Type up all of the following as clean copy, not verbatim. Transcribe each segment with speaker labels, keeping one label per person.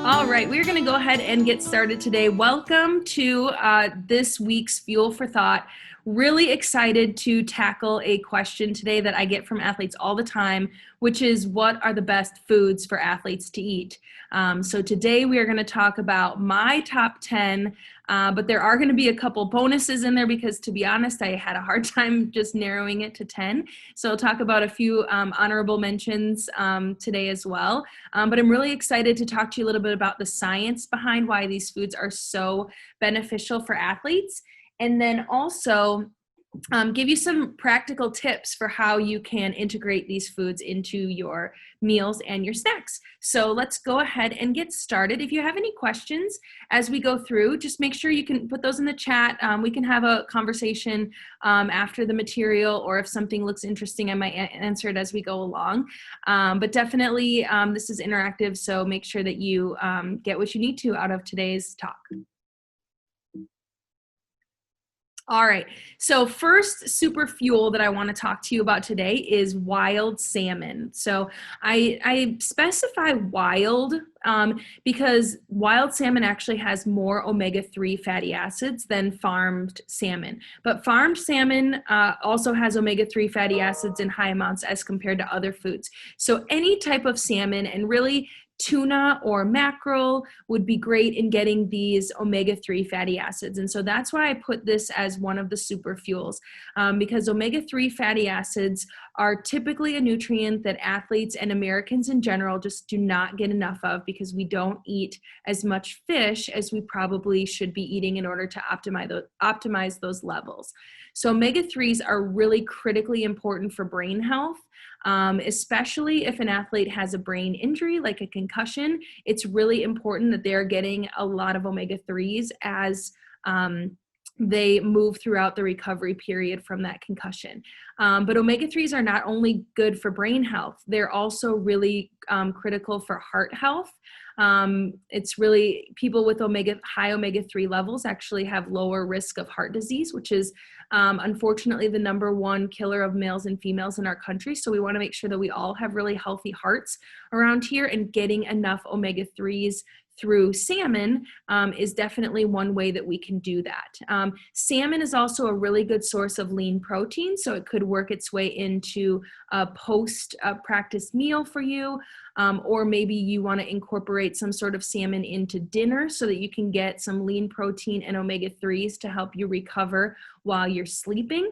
Speaker 1: All right, we're going to go ahead and get started today. Welcome to this week's Fuel for Thought. Really excited to tackle a question today that I get from athletes all the time, which is what are the best foods for athletes to eat? So today we are going to talk about my top 10, but there are going to be a couple bonuses in there because, to be honest, I had a hard time just narrowing it to 10. So I'll talk about a few honorable mentions today as well. But I'm really excited to talk to you a little bit about the science behind why these foods are so beneficial for athletes. And then also give you some practical tips for how you can integrate these foods into your meals and your snacks. So let's go ahead and get started. If you have any questions as we go through, just make sure you can put those in the chat. We can have a conversation after the material, or if something looks interesting, I might answer it as we go along. But definitely this is interactive, so make sure that you get what you need to out of today's talk. All right, so first super fuel that I want to talk to you about today is wild salmon. So I specify wild because wild salmon actually has more omega-3 fatty acids than farmed salmon. But farmed salmon also has omega-3 fatty acids in high amounts as compared to other foods. So any type of salmon, and really tuna or mackerel, would be great in getting these omega-3 fatty acids. And so that's why I put this as one of the super fuels, because omega-3 fatty acids are typically a nutrient that athletes and Americans in general just do not get enough of, because we don't eat as much fish as we probably should be eating in order to optimize those levels. So omega-3s are really critically important for brain health. Especially if an athlete has a brain injury like a concussion. It's really important that they're getting a lot of omega-3s as they move throughout the recovery period from that concussion. But omega-3s are not only good for brain health, they're also really critical for heart health. It's really, people with high omega-3 levels actually have lower risk of heart disease, which is unfortunately the number one killer of males and females in our country. So we want to make sure that we all have really healthy hearts around here, and getting enough omega-3s through salmon is definitely one way that we can do that. Salmon is also a really good source of lean protein, so it could work its way into a post-practice meal for you, or maybe you want to incorporate some sort of salmon into dinner so that you can get some lean protein and omega-3s to help you recover while you're sleeping.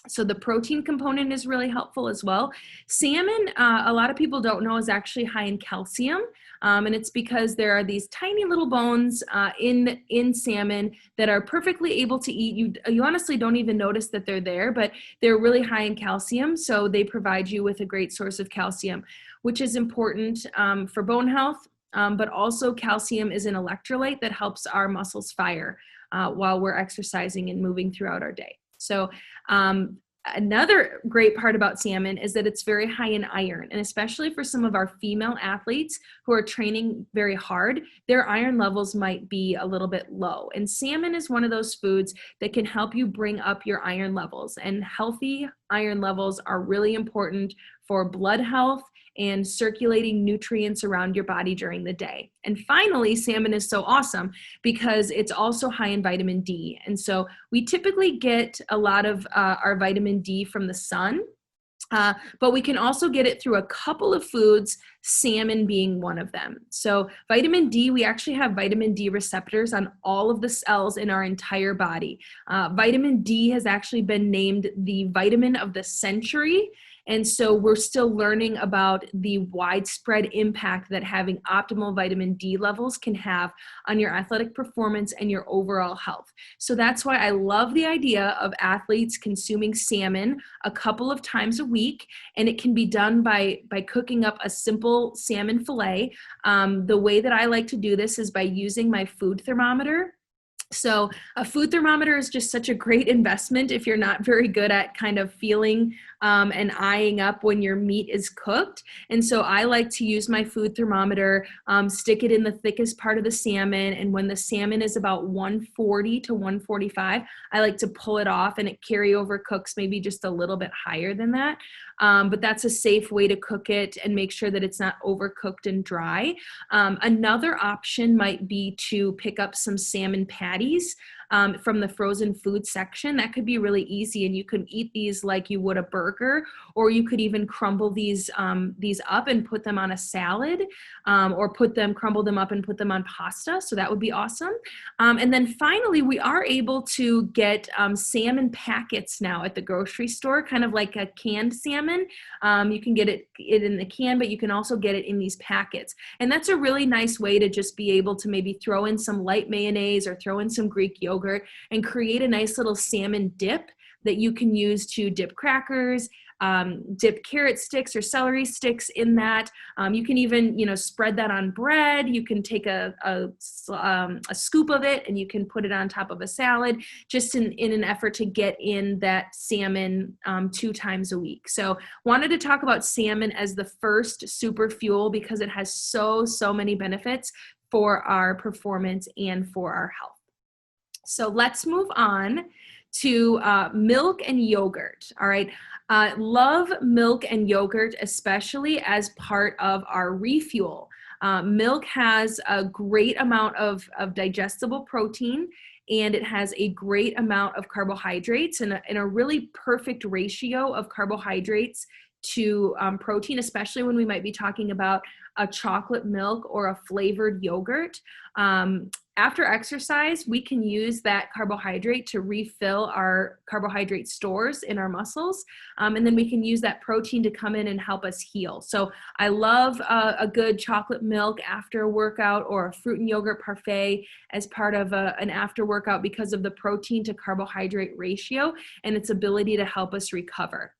Speaker 1: So the protein component is really helpful as well. Salmon, a lot of people don't know, is actually high in calcium. And it's because there are these tiny little bones in salmon that are perfectly able to eat. You honestly don't even notice that they're there, but they're really high in calcium. So they provide you with a great source of calcium, which is important for bone health. But also calcium is an electrolyte that helps our muscles fire while we're exercising and moving throughout our day. So another great part about salmon is that it's very high in iron, and especially for some of our female athletes who are training very hard, their iron levels might be a little bit low. And salmon is one of those foods that can help you bring up your iron levels, and healthy iron levels are really important for blood health and circulating nutrients around your body during the day. And finally, salmon is so awesome because it's also high in vitamin D. And so we typically get a lot of our vitamin D from the sun, but we can also get it through a couple of foods, salmon being one of them. So vitamin D, we actually have vitamin D receptors on all of the cells in our entire body. Vitamin D has actually been named the vitamin of the century. And so we're still learning about the widespread impact that having optimal vitamin D levels can have on your athletic performance and your overall health. So that's why I love the idea of athletes consuming salmon a couple of times a week. And it can be done by cooking up a simple salmon fillet. The way that I like to do this is by using my food thermometer. So a food thermometer is just such a great investment if you're not very good at kind of feeling and eyeing up when your meat is cooked. And so I like to use my food thermometer, stick it in the thickest part of the salmon. And when the salmon is about 140 to 145, I like to pull it off, and it carryover cooks maybe just a little bit higher than that. But that's a safe way to cook it and make sure that it's not overcooked and dry. Another option might be to pick up some salmon patties from the frozen food section. That could be really easy, and you can eat these like you would a burger, or you could even crumble these up and put them on a salad, or crumble them up and put them on pasta. So that would be awesome. And then finally, we are able to get salmon packets now at the grocery store, kind of like a canned salmon. You can get it in the can, but you can also get it in these packets. And that's a really nice way to just be able to maybe throw in some light mayonnaise or throw in some Greek yogurt and create a nice little salmon dip that you can use to dip crackers, dip carrot sticks or celery sticks in that. You can even, spread that on bread. You can take a scoop of it and you can put it on top of a salad, just in an effort to get in that salmon 2 times a week. So wanted to talk about salmon as the first super fuel because it has so many benefits for our performance and for our health. So let's move on to milk and yogurt. All right. Love milk and yogurt, especially as part of our refuel. Milk has a great amount of digestible protein, and it has a great amount of carbohydrates and a really perfect ratio of carbohydrates to protein, especially when we might be talking about a chocolate milk or a flavored yogurt. After exercise, we can use that carbohydrate to refill our carbohydrate stores in our muscles. And then we can use that protein to come in and help us heal. So I love a good chocolate milk after a workout, or a fruit and yogurt parfait as part of an after workout, because of the protein to carbohydrate ratio and its ability to help us recover.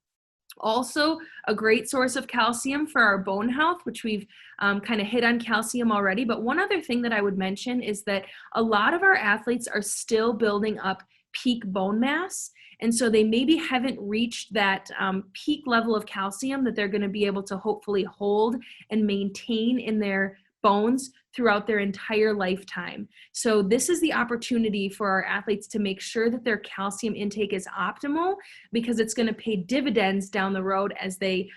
Speaker 1: Also, a great source of calcium for our bone health, which we've kind of hit on calcium already. But one other thing that I would mention is that a lot of our athletes are still building up peak bone mass. And so they maybe haven't reached that peak level of calcium that they're going to be able to hopefully hold and maintain in their bones throughout their entire lifetime. So this is the opportunity for our athletes to make sure that their calcium intake is optimal, because it's going to pay dividends down the road as they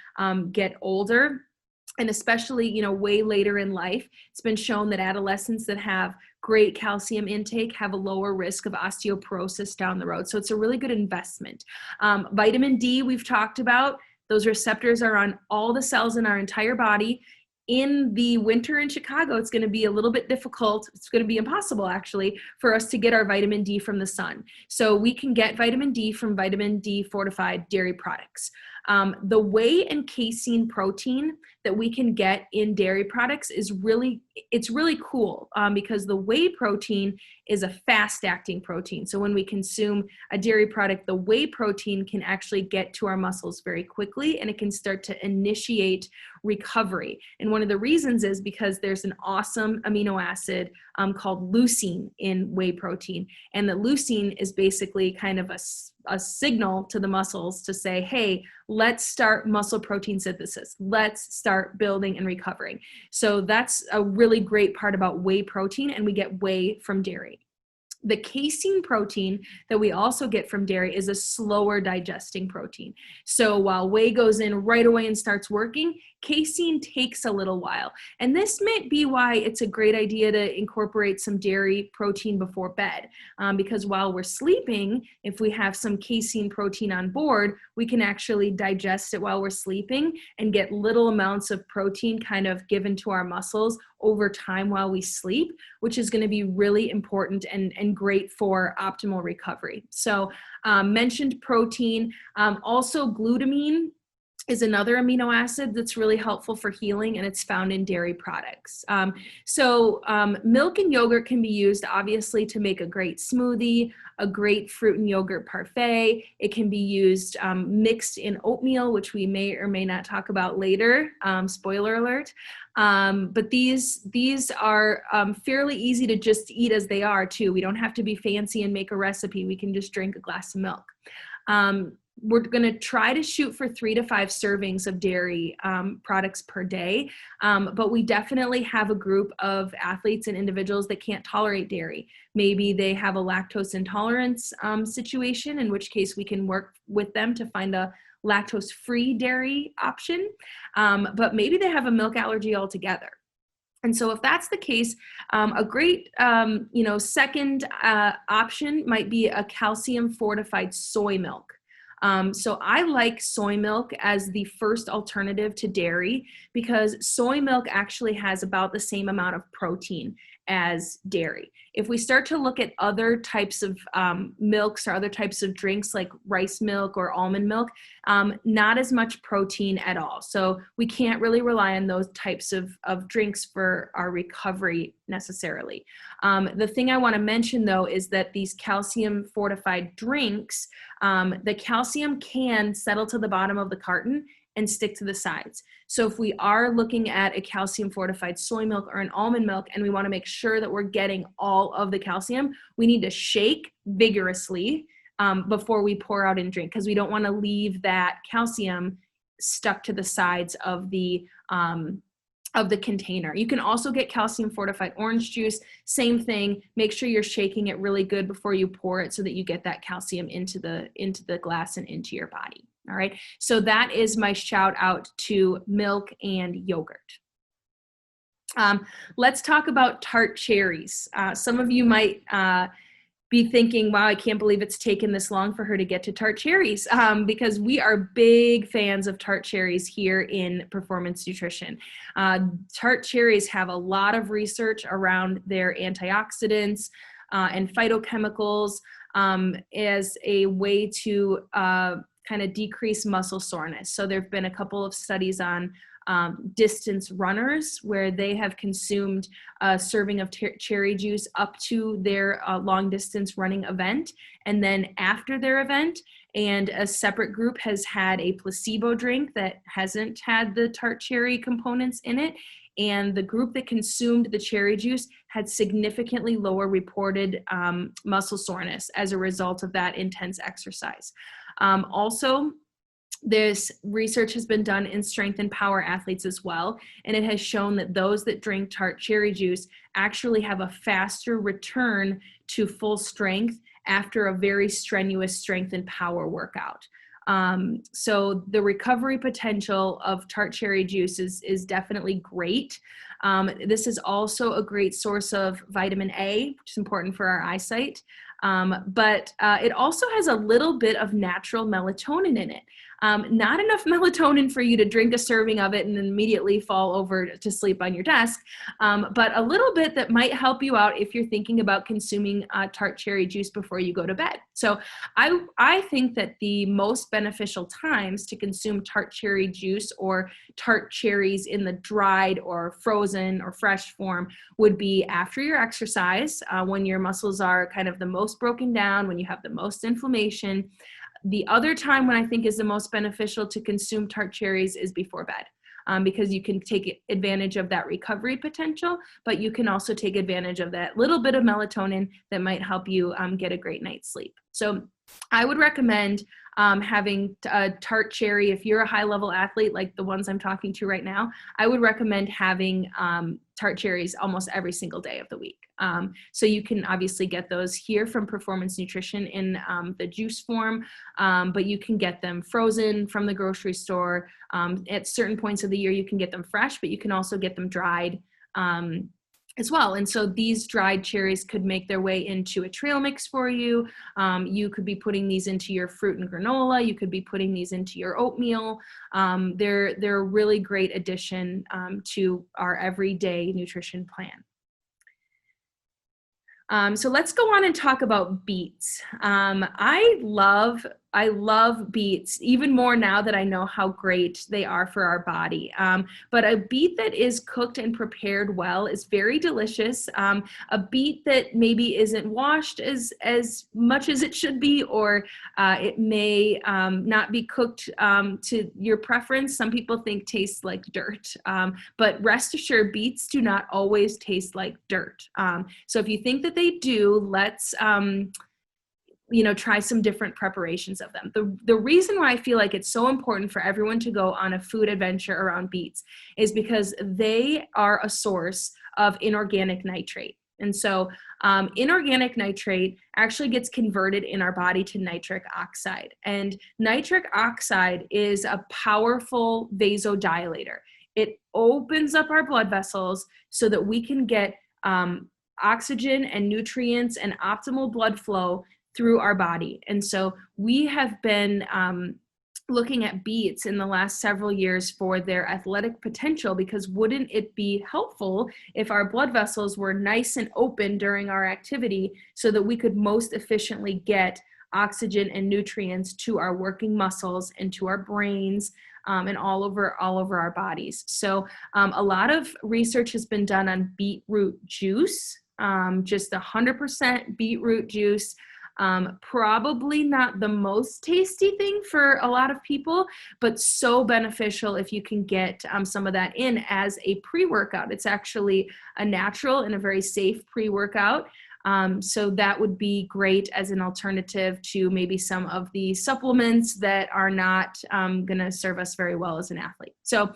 Speaker 1: get older. And especially, way later in life. It's been shown that adolescents that have great calcium intake have a lower risk of osteoporosis down the road. So it's a really good investment. Vitamin D, we've talked about. Those receptors are on all the cells in our entire body. In the winter in Chicago, it's going to be a little bit difficult. It's going to be impossible, actually, for us to get our vitamin D from the sun. So we can get vitamin D from vitamin D fortified dairy products. The whey and casein protein that we can get in dairy products is really cool, because the whey protein is a fast-acting protein. So when we consume a dairy product, the whey protein can actually get to our muscles very quickly, and it can start to initiate recovery. And one of the reasons is because there's an awesome amino acid called leucine in whey protein. And the leucine is basically kind of a signal to the muscles to say, hey, let's start muscle protein synthesis. Let's start building and recovering. So that's a really great part about whey protein, and we get whey from dairy. The casein protein that we also get from dairy is a slower digesting protein. So while whey goes in right away and starts working, casein takes a little while. And this may be why it's a great idea to incorporate some dairy protein before bed. Because while we're sleeping, if we have some casein protein on board, we can actually digest it while we're sleeping and get little amounts of protein kind of given to our muscles over time while we sleep, which is going to be really important and great for optimal recovery. So mentioned protein, also glutamine is another amino acid that's really helpful for healing, and it's found in dairy products. So milk and yogurt can be used, obviously, to make a great smoothie, a great fruit and yogurt parfait. It can be used mixed in oatmeal, which we may or may not talk about later, spoiler alert. But these are fairly easy to just eat as they are, too. We don't have to be fancy and make a recipe. We can just drink a glass of milk. we're going to try to shoot for 3 to 5 servings of dairy products per day. But we definitely have a group of athletes and individuals that can't tolerate dairy. Maybe they have a lactose intolerance situation, in which case we can work with them to find a lactose-free dairy option. But maybe they have a milk allergy altogether. And so if that's the case, a great, second option might be a calcium fortified soy milk. So I like soy milk as the first alternative to dairy, because soy milk actually has about the same amount of protein as dairy. If we start to look at other types of milks or other types of drinks like rice milk or almond milk, not as much protein at all. So we can't really rely on those types of drinks for our recovery necessarily. The thing I want to mention though is that these calcium fortified drinks, the calcium can settle to the bottom of the carton and stick to the sides. So if we are looking at a calcium fortified soy milk or an almond milk and we want to make sure that we're getting all of the calcium, we need to shake vigorously before we pour out and drink, because we don't want to leave that calcium stuck to the sides of the container. You can also get calcium fortified orange juice, same thing. Make sure you're shaking it really good before you pour it so that you get that calcium into the glass and into your body. All right, so that is my shout out to milk and yogurt. Let's talk about tart cherries. Some of you might be thinking, wow, I can't believe it's taken this long for her to get to tart cherries, because we are big fans of tart cherries here in performance nutrition. Tart cherries have a lot of research around their antioxidants and phytochemicals as a way to kind of decrease muscle soreness. So there have been a couple of studies on distance runners where they have consumed a serving of cherry juice up to their long distance running event, and then after their event, and a separate group has had a placebo drink that hasn't had the tart cherry components in it. And the group that consumed the cherry juice had significantly lower reported muscle soreness as a result of that intense exercise. Also, this research has been done in strength and power athletes as well, and it has shown that those that drink tart cherry juice actually have a faster return to full strength after a very strenuous strength and power workout. So the recovery potential of tart cherry juice is definitely great. This is also a great source of vitamin A, which is important for our eyesight. But it also has a little bit of natural melatonin in it. Not enough melatonin for you to drink a serving of it and then immediately fall over to sleep on your desk, but a little bit that might help you out if you're thinking about consuming tart cherry juice before you go to bed. So I think that the most beneficial times to consume tart cherry juice or tart cherries in the dried or frozen or fresh form would be after your exercise, when your muscles are kind of the most broken down, when you have the most inflammation. The other time when I think is the most beneficial to consume tart cherries is before bed, because you can take advantage of that recovery potential, but you can also take advantage of that little bit of melatonin that might help you get a great night's sleep. So I would recommend having a tart cherry. If you're a high level athlete like the ones I'm talking to right now, I would recommend having tart cherries almost every single day of the week. So you can obviously get those here from Performance Nutrition in the juice form, but you can get them frozen from the grocery store. At certain points of the year, you can get them fresh, but you can also get them dried as well. And so these dried cherries could make their way into a trail mix for you. You could be putting these into your fruit and granola. You could be putting these into your oatmeal. They're a really great addition to our everyday nutrition plan. So let's go on and talk about beets. I love beets even more now that I know how great they are for our body. But a beet that is cooked and prepared well is very delicious. A beet that maybe isn't washed as much as it should be, or it may not be cooked to your preference. Some people think tastes like dirt, but rest assured, beets do not always taste like dirt. So if you think that they do, let's try some different preparations of them. The reason why I feel like it's so important for everyone to go on a food adventure around beets is because they are a source of inorganic nitrate. And so inorganic nitrate actually gets converted in our body to nitric oxide. And nitric oxide is a powerful vasodilator. It opens up our blood vessels so that we can get oxygen and nutrients and optimal blood flow through our body. And so we have been looking at beets in the last several years for their athletic potential, because wouldn't it be helpful if our blood vessels were nice and open during our activity so that we could most efficiently get oxygen and nutrients to our working muscles and to our brains and all over our bodies. So a lot of research has been done on beetroot juice, just 100% beetroot juice. Probably not the most tasty thing for a lot of people, but so beneficial if you can get some of that in as a pre-workout. It's actually a natural and a very safe pre-workout. So that would be great as an alternative to maybe some of the supplements that are not going to serve us very well as an athlete. So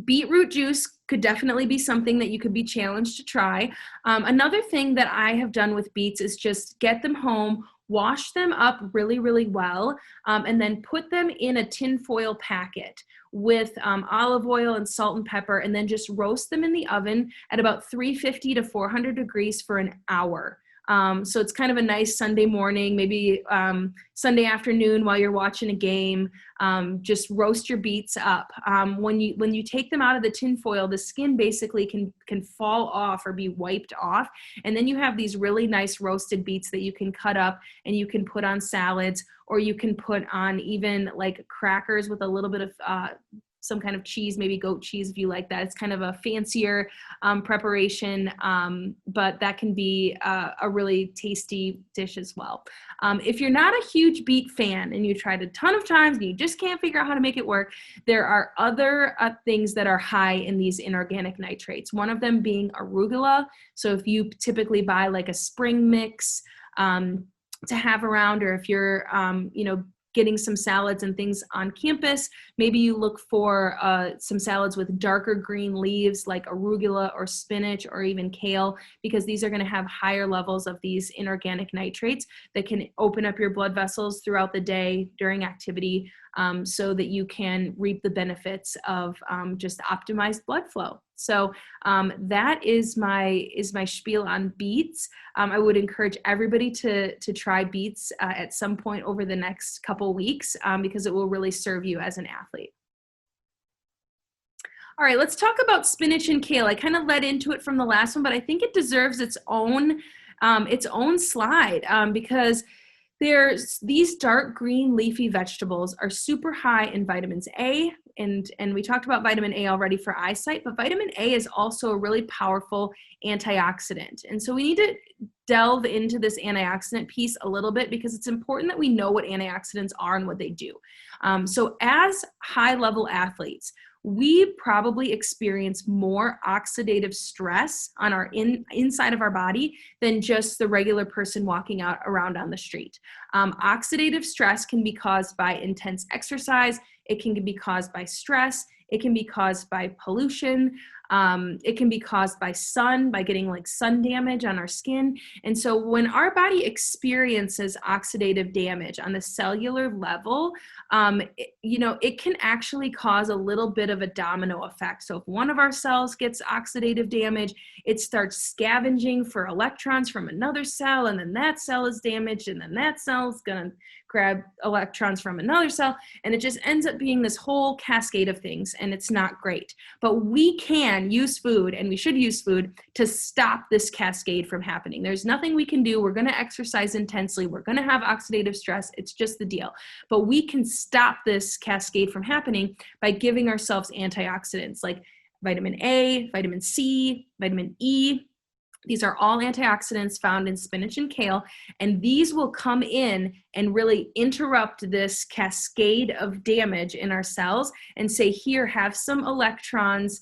Speaker 1: beetroot juice could definitely be something that you could be challenged to try. Another thing that I have done with beets is just get them home, wash them up really, really well, and then put them in a tinfoil packet with olive oil and salt and pepper, and then just roast them in the oven at about 350 to 400 degrees for an hour. So it's kind of a nice Sunday morning, maybe Sunday afternoon while you're watching a game. Just roast your beets up. When you take them out of the tin foil, the skin basically can fall off or be wiped off, and then you have these really nice roasted beets that you can cut up and you can put on salads, or you can put on even like crackers with a little bit of some kind of cheese, maybe goat cheese if you like that. It's kind of a fancier preparation, but that can be a really tasty dish as well. If you're not a huge beet fan and you tried a ton of times and you just can't figure out how to make it work, there are other things that are high in these inorganic nitrates. One of them being arugula. So if you typically buy like a spring mix to have around, or if you're, getting some salads and things on campus, maybe you look for some salads with darker green leaves like arugula or spinach or even kale, because these are going to have higher levels of these inorganic nitrates that can open up your blood vessels throughout the day during activity, so that you can reap the benefits of just optimized blood flow. So that is my spiel on beets. I would encourage everybody to try beets at some point over the next couple weeks, because it will really serve you as an athlete. All right, let's talk about spinach and kale. I kind of led into it from the last one, but I think it deserves its own slide, because there's these dark green leafy vegetables are super high in vitamins A, and we talked about vitamin A already for eyesight, but vitamin A is also a really powerful antioxidant. And so we need to delve into this antioxidant piece a little bit, because it's important that we know what antioxidants are and what they do. So as high-level athletes, we probably experience more oxidative stress on our inside of our body than just the regular person walking around on the street. Oxidative stress can be caused by intense exercise. It can be caused by stress. It can be caused by pollution. It can be caused by getting like sun damage on our skin. And so when our body experiences oxidative damage on the cellular level, it can actually cause a little bit of a domino effect. So if one of our cells gets oxidative damage, it starts scavenging for electrons from another cell, and then that cell is damaged, and then that cell is going to grab electrons from another cell, and it just ends up being this whole cascade of things, and it's not great. But we can use food, and we should use food to stop this cascade from happening. There's nothing we can do. We're going to exercise intensely. We're going to have oxidative stress. It's just the deal. But we can stop this cascade from happening by giving ourselves antioxidants like vitamin A, vitamin C, vitamin E. These are all antioxidants found in spinach and kale, and these will come in and really interrupt this cascade of damage in our cells and say, here, have some electrons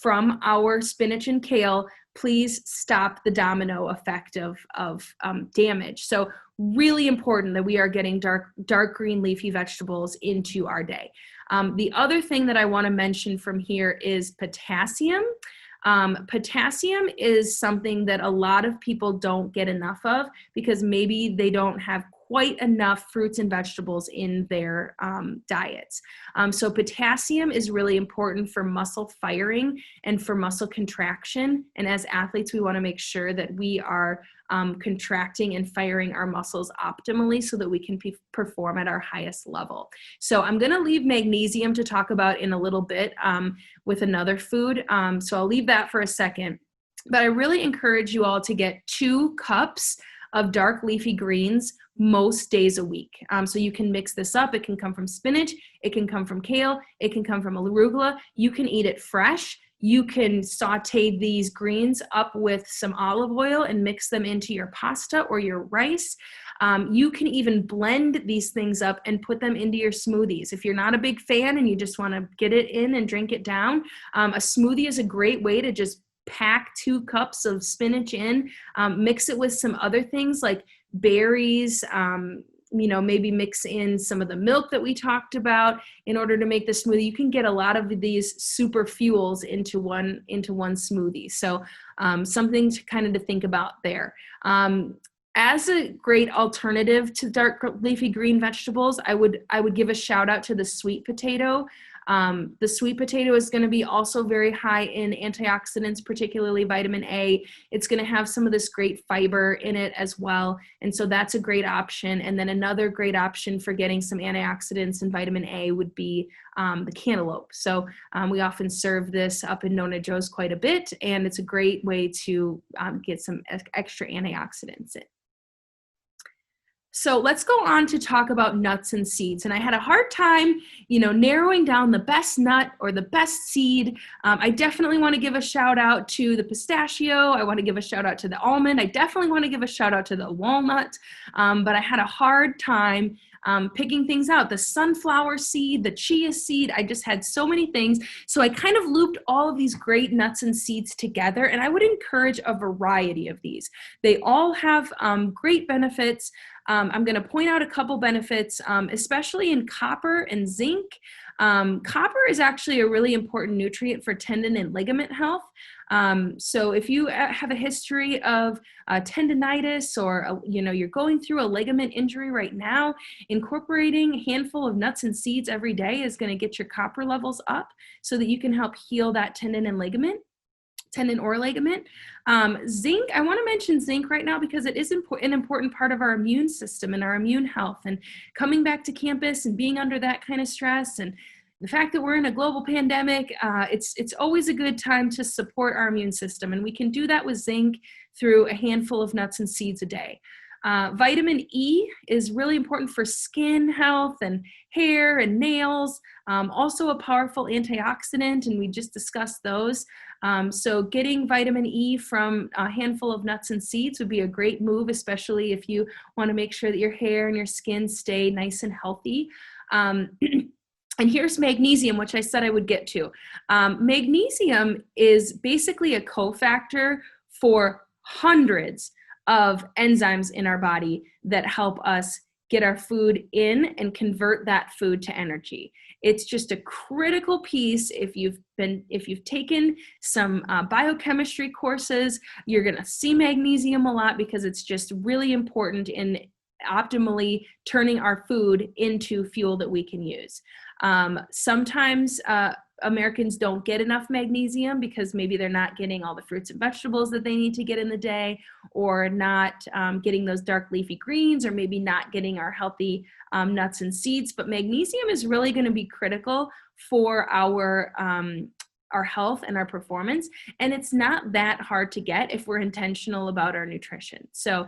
Speaker 1: from our spinach and kale. Please stop the domino effect of damage. So really important that we are getting dark green leafy vegetables into our day. The other thing that I want to mention from here is potassium. Potassium is something that a lot of people don't get enough of because maybe they don't have quite enough fruits and vegetables in their diets. So potassium is really important for muscle firing and for muscle contraction. And as athletes, we want to make sure that we are contracting and firing our muscles optimally so that we can perform at our highest level. So I'm going to leave magnesium to talk about in a little bit with another food. So I'll leave that for a second. But I really encourage you all to get 2 cups of dark leafy greens most days a week. So you can mix this up. It can come from spinach. It can come from kale. It can come from arugula. You can eat it fresh. You can saute these greens up with some olive oil and mix them into your pasta or your rice. You can even blend these things up and put them into your smoothies. If you're not a big fan and you just want to get it in and drink it down, a smoothie is a great way to just pack 2 cups of spinach in, mix it with some other things like berries, maybe mix in some of the milk that we talked about in order to make the smoothie. You can get a lot of these super fuels into one smoothie. So something to kind of to think about there. As a great alternative to dark leafy green vegetables, I would give a shout out to the sweet potato. The sweet potato is going to be also very high in antioxidants, particularly vitamin A. It's going to have some of this great fiber in it as well. And so that's a great option. And then another great option for getting some antioxidants and vitamin A would be the cantaloupe. So we often serve this up in Nona Joe's quite a bit, and it's a great way to get some extra antioxidants in. So let's go on to talk about nuts and seeds. And I had a hard time, narrowing down the best nut or the best seed. I definitely want to give a shout out to the pistachio. I want to give a shout out to the almond. I definitely want to give a shout out to the walnut. But I had a hard time picking things out. The sunflower seed, the chia seed, I just had so many things. So I kind of looped all of these great nuts and seeds together, and I would encourage a variety of these. They all have great benefits. I'm going to point out a couple benefits, especially in copper and zinc. Copper is actually a really important nutrient for tendon and ligament health. So if you have a history of tendinitis or, you're going through a ligament injury right now, incorporating a handful of nuts and seeds every day is going to get your copper levels up so that you can help heal that tendon or ligament. Zinc, I want to mention zinc right now because it is an important part of our immune system and our immune health, and coming back to campus and being under that kind of stress and the fact that we're in a global pandemic, it's always a good time to support our immune system, and we can do that with zinc through a handful of nuts and seeds a day. Vitamin E is really important for skin health and hair and nails, also a powerful antioxidant, and we just discussed those. So getting vitamin E from a handful of nuts and seeds would be a great move, especially if you want to make sure that your hair and your skin stay nice and healthy. And here's magnesium, which I said I would get to. Magnesium is basically a cofactor for hundreds of enzymes in our body that help us get our food in and convert that food to energy. It's just a critical piece. If you've taken some biochemistry courses, you're going to see magnesium a lot because it's just really important in optimally turning our food into fuel that we can use. Sometimes Americans don't get enough magnesium because maybe they're not getting all the fruits and vegetables that they need to get in the day, or not getting those dark leafy greens, or maybe not getting our healthy nuts and seeds. But magnesium is really going to be critical for our health and our performance. And it's not that hard to get if we're intentional about our nutrition. So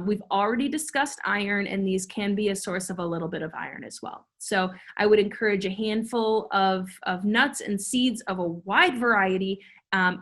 Speaker 1: we've already discussed iron, and these can be a source of a little bit of iron as well. So I would encourage a handful of nuts and seeds of a wide variety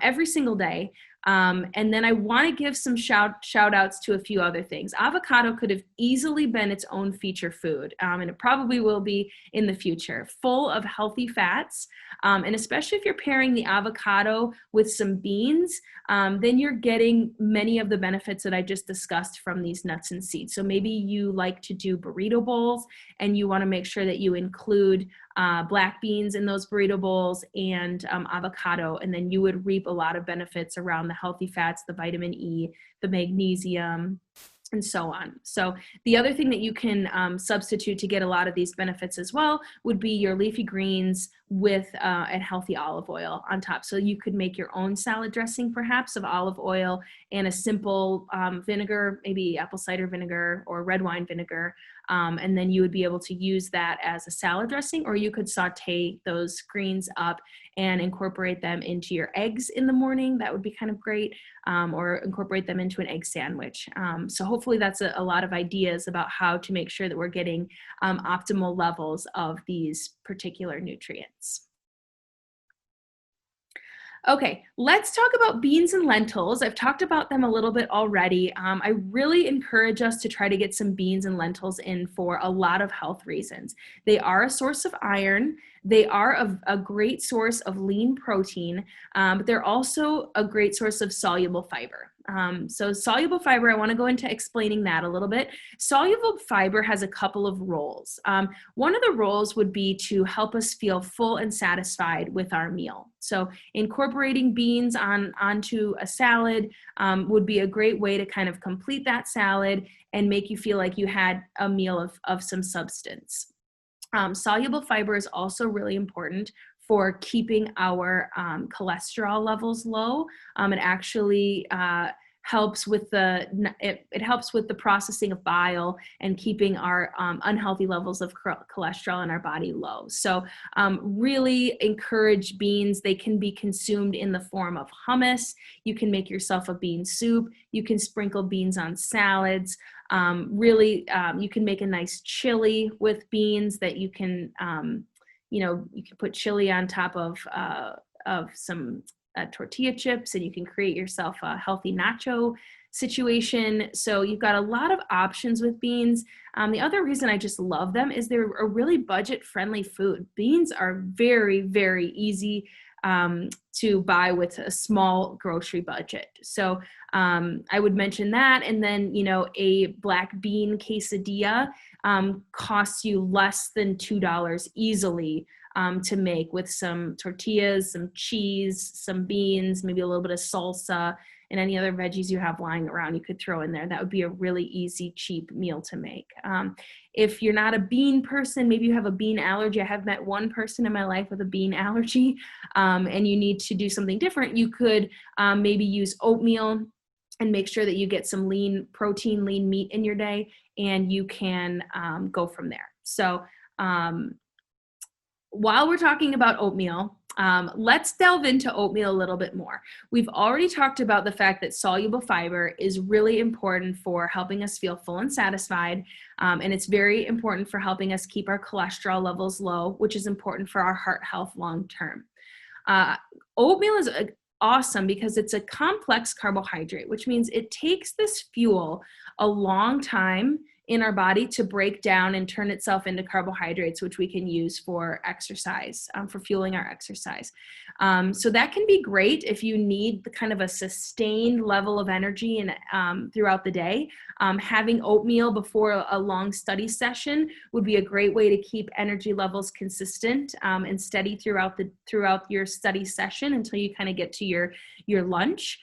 Speaker 1: every single day. And then I want to give some shout outs to a few other things. Avocado could have easily been its own feature food, and it probably will be in the future, full of healthy fats. And especially if you're pairing the avocado with some beans, then you're getting many of the benefits that I just discussed from these nuts and seeds. So maybe you like to do burrito bowls and you want to make sure that you include black beans in those burrito bowls and avocado, and then you would reap a lot of benefits around the healthy fats, the vitamin E, the magnesium, and so on. So the other thing that you can substitute to get a lot of these benefits as well would be your leafy greens with a healthy olive oil on top. So you could make your own salad dressing perhaps of olive oil and a simple vinegar, maybe apple cider vinegar or red wine vinegar. And then you would be able to use that as a salad dressing, or you could saute those greens up and incorporate them into your eggs in the morning. That would be kind of great. Or incorporate them into an egg sandwich. So hopefully that's a lot of ideas about how to make sure that we're getting optimal levels of these particular nutrients. Okay, let's talk about beans and lentils. I've talked about them a little bit already. I really encourage us to try to get some beans and lentils in for a lot of health reasons. They are a source of iron. They are a great source of lean protein, but they're also a great source of soluble fiber. So soluble fiber, I want to go into explaining that a little bit. Soluble fiber has a couple of roles. One of the roles would be to help us feel full and satisfied with our meal. So incorporating beans onto a salad would be a great way to kind of complete that salad and make you feel like you had a meal of some substance. Soluble fiber is also really important for keeping our cholesterol levels low. It actually helps with it helps with the processing of bile and keeping our unhealthy levels of cholesterol in our body low. So really encourage beans. They can be consumed in the form of hummus. You can make yourself a bean soup. You can sprinkle beans on salads. You can make a nice chili with beans that you can, you can put chili on top of some tortilla chips, and you can create yourself a healthy nacho situation. So you've got a lot of options with beans. The other reason I just love them is they're a really budget-friendly food. Beans are very, very easy to buy with a small grocery budget. So I would mention that. And then, a black bean quesadilla costs you less than $2 easily to make, with some tortillas, some cheese, some beans, maybe a little bit of salsa, and any other veggies you have lying around you could throw in there. That would be a really easy, cheap meal to make. If you're not a bean person, maybe you have a bean allergy. I have met one person in my life with a bean allergy, and you need to do something different. You could maybe use oatmeal and make sure that you get some lean protein, lean meat in your day, and you can go from there. So while we're talking about oatmeal, let's delve into oatmeal a little bit more. We've already talked about the fact that soluble fiber is really important for helping us feel full and satisfied, and it's very important for helping us keep our cholesterol levels low, which is important for our heart health long term. Oatmeal is awesome because it's a complex carbohydrate, which means it takes this fuel a long time in our body to break down and turn itself into carbohydrates, which we can use for exercise, for fueling our exercise. So that can be great if you need the kind of a sustained level of energy and throughout the day. Having oatmeal before a long study session would be a great way to keep energy levels consistent and steady throughout your study session until you kind of get to your lunch.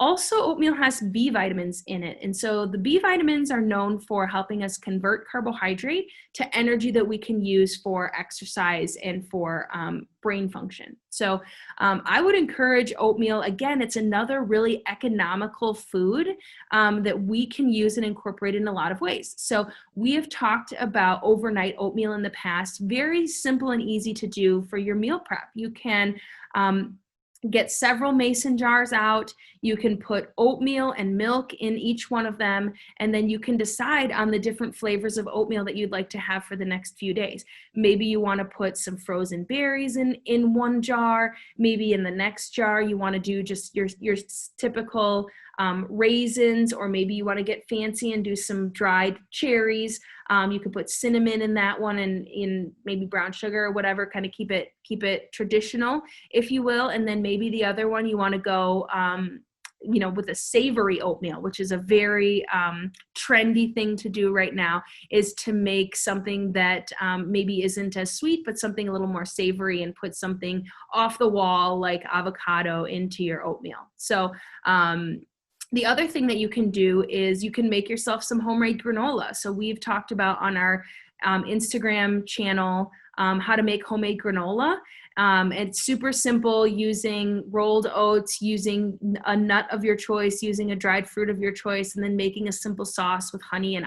Speaker 1: Also, oatmeal has B vitamins in it. And so the B vitamins are known for helping us convert carbohydrate to energy that we can use for exercise and for brain function. So I would encourage oatmeal. Again, it's another really economical food that we can use and incorporate in a lot of ways. So we have talked about overnight oatmeal in the past. Very simple and easy to do for your meal prep. You can Get several mason jars out. You can put oatmeal and milk in each one of them, and then you can decide on the different flavors of oatmeal that you'd like to have for the next few days. Maybe you want to put some frozen berries in one jar. Maybe in the next jar you want to do just your typical raisins, or maybe you want to get fancy and do some dried cherries. You could put cinnamon in that one, and in maybe brown sugar or whatever, kind of keep it traditional, if you will. And then maybe the other one you want to go, with a savory oatmeal, which is a very trendy thing to do right now, is to make something that maybe isn't as sweet, but something a little more savory, and put something off the wall like avocado into your oatmeal. So the other thing that you can do is you can make yourself some homemade granola. So we've talked about on our Instagram channel how to make homemade granola. It's super simple, using rolled oats, using a nut of your choice, using a dried fruit of your choice, and then making a simple sauce with honey and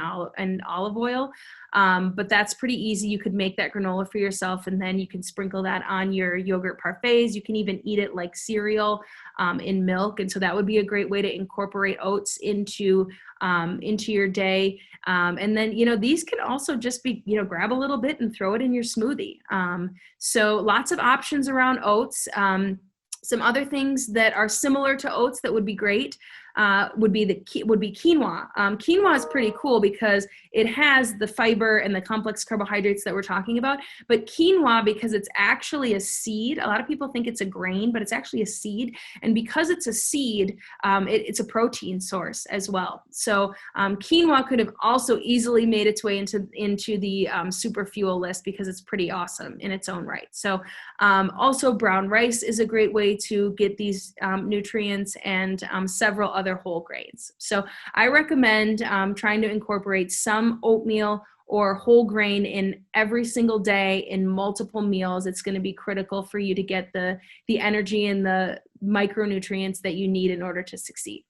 Speaker 1: olive oil. But that's pretty easy. You could make that granola for yourself, and then you can sprinkle that on your yogurt parfaits. You can even eat it like cereal in milk. And so that would be a great way to incorporate oats into your day. And then, these can also just be, grab a little bit and throw it in your smoothie. So lots of options around oats. Some other things that are similar to oats that would be great would be quinoa. Quinoa is pretty cool because it has the fiber and the complex carbohydrates that we're talking about. But quinoa, because it's actually a seed, a lot of people think it's a grain, but it's actually a seed. And because it's a seed, it's a protein source as well. So quinoa could have also easily made its way into the super fuel list, because it's pretty awesome in its own right. So also brown rice is a great way to get these nutrients, and several other whole grains. So I recommend trying to incorporate some oatmeal or whole grain in every single day in multiple meals. It's going to be critical for you to get the energy and the micronutrients that you need in order to succeed.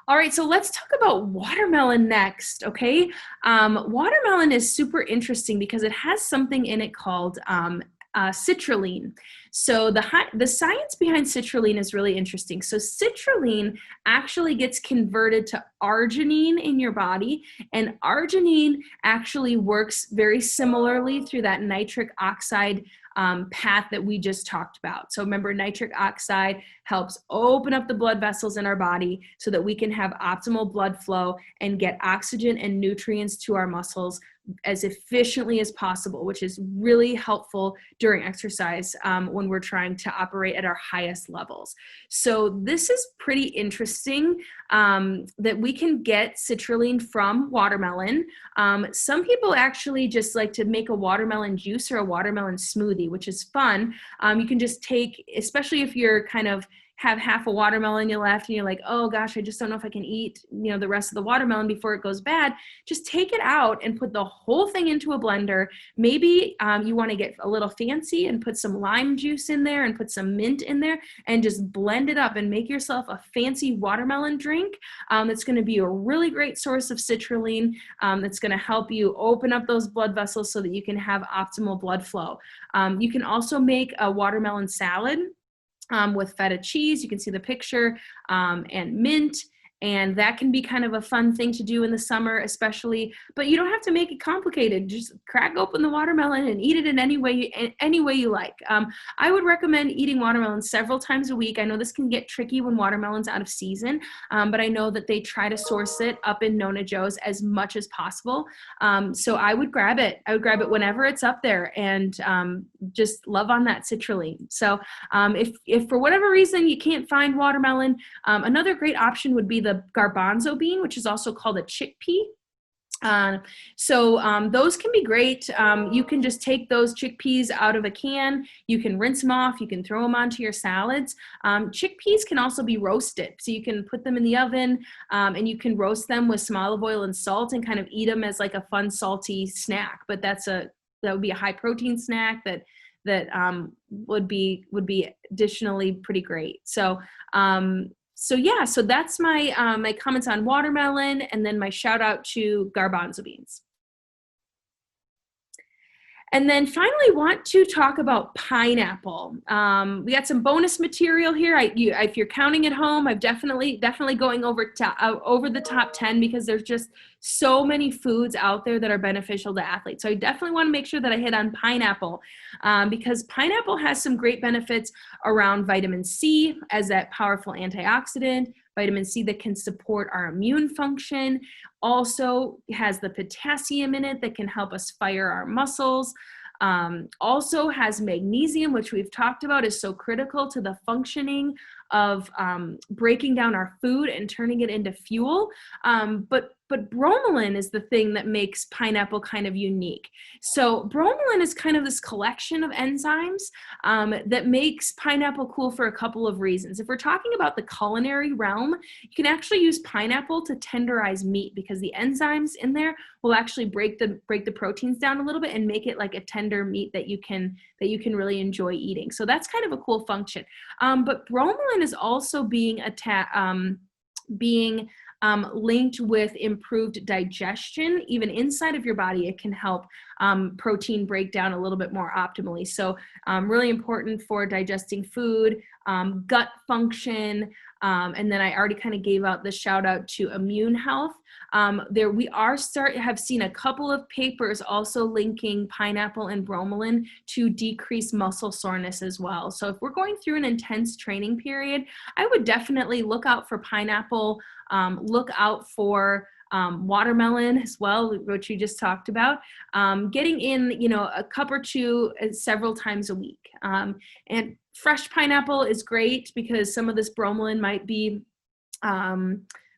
Speaker 1: All right, so let's talk about watermelon next, okay? Watermelon is super interesting because it has something in it called citrulline. So the science behind citrulline is really interesting. So citrulline actually gets converted to arginine in your body, and arginine actually works very similarly through that nitric oxide path that we just talked about. So remember, nitric oxide helps open up the blood vessels in our body so that we can have optimal blood flow and get oxygen and nutrients to our muscles as efficiently as possible, which is really helpful during exercise when we're trying to operate at our highest levels. So this is pretty interesting that we can get citrulline from watermelon. Some people actually just like to make a watermelon juice or a watermelon smoothie, which is fun. You can just take, especially if you're kind of have half a watermelon you left and you're like, oh gosh, I just don't know if I can eat, the rest of the watermelon before it goes bad. Just take it out and put the whole thing into a blender. Maybe you want to get a little fancy and put some lime juice in there and put some mint in there and just blend it up and make yourself a fancy watermelon drink. That's going to be a really great source of citrulline. That's going to help you open up those blood vessels so that you can have optimal blood flow. You can also make a watermelon salad with feta cheese. You can see the picture, and mint. And that can be kind of a fun thing to do in the summer, especially, but you don't have to make it complicated. Just crack open the watermelon and eat it in any way you like. I would recommend eating watermelon several times a week. I know this can get tricky when watermelon's out of season, but I know that they try to source it up in Nona Joe's as much as possible. So I would grab it. I would grab it whenever it's up there, and just love on that citrulline. So if for whatever reason you can't find watermelon, another great option would be the garbanzo bean, which is also called a chickpea. So those can be great. You can just take those chickpeas out of a can. You can rinse them off. You can throw them onto your salads. Chickpeas can also be roasted. So you can put them in the oven, and you can roast them with some olive oil and salt and kind of eat them as like a fun salty snack. But that would be a high protein snack that would be additionally pretty great. So that's my my comments on watermelon, and then my shout out to garbanzo beans. And then finally want to talk about pineapple. We got some bonus material here. If you're counting at home, I've definitely going over the top 10 because there's just so many foods out there that are beneficial to athletes. So I definitely want to make sure that I hit on pineapple because pineapple has some great benefits around vitamin C as that powerful antioxidant, vitamin C that can support our immune function, also has the potassium in it that can help us fire our muscles. Also has magnesium, which we've talked about is so critical to the functioning of breaking down our food and turning it into fuel. But bromelain is the thing that makes pineapple kind of unique. So bromelain is kind of this collection of enzymes that makes pineapple cool for a couple of reasons. If we're talking about the culinary realm, you can actually use pineapple to tenderize meat because the enzymes in there will actually break the proteins down a little bit and make it like a tender meat that you can really enjoy eating. So that's kind of a cool function. But bromelain is also being linked with improved digestion. Even inside of your body, it can help protein break down a little bit more optimally. So really important for digesting food, gut function, and then I already kind of gave out the shout out to immune health. Have seen a couple of papers also linking pineapple and bromelain to decrease muscle soreness as well. So if we're going through an intense training period, I would definitely look out for pineapple, look out for watermelon as well, which you just talked about, getting in, a cup or two several times a week. And fresh pineapple is great because some of this bromelain might be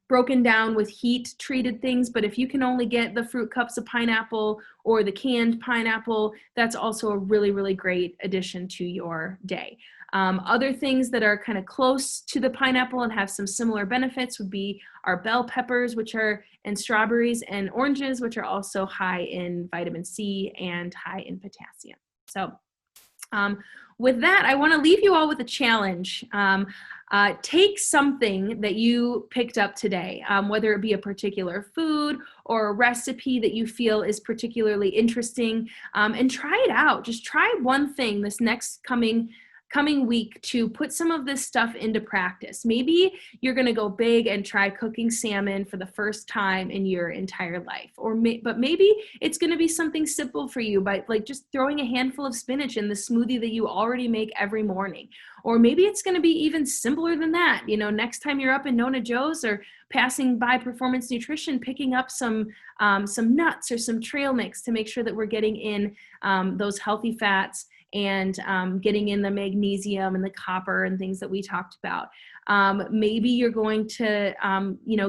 Speaker 1: broken down with heat treated things, but if you can only get the fruit cups of pineapple or the canned pineapple, that's also a really, really great addition to your day. Other things that are kind of close to the pineapple and have some similar benefits would be our bell peppers, and strawberries and oranges, which are also high in vitamin C and high in potassium. So with that, I want to leave you all with a challenge. Take something that you picked up today, whether it be a particular food or a recipe that you feel is particularly interesting, and try it out. Just try one thing this next coming week to put some of this stuff into practice. Maybe you're going to go big and try cooking salmon for the first time in your entire life, but maybe it's going to be something simple for you, by like just throwing a handful of spinach in the smoothie that you already make every morning. Or maybe it's going to be even simpler than that. Next time you're up in Nona Joe's or passing by Performance Nutrition, picking up some nuts or some trail mix to make sure that we're getting in those healthy fats and getting in the magnesium and the copper and things that we talked about. Maybe you're going to,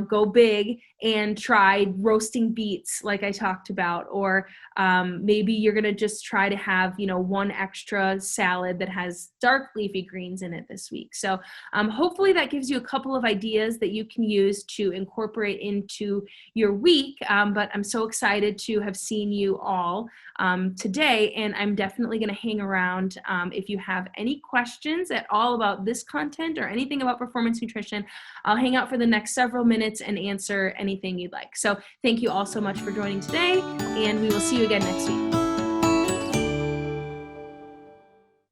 Speaker 1: go big and try roasting beets like I talked about, or maybe you're going to just try to have, one extra salad that has dark leafy greens in it this week. So hopefully that gives you a couple of ideas that you can use to incorporate into your week. But I'm so excited to have seen you all today, and I'm definitely going to hang around. If you have any questions at all about this content or anything about performance nutrition, I'll hang out for the next several minutes and answer anything you'd like. So thank you all so much for joining today, and we will see you again next week.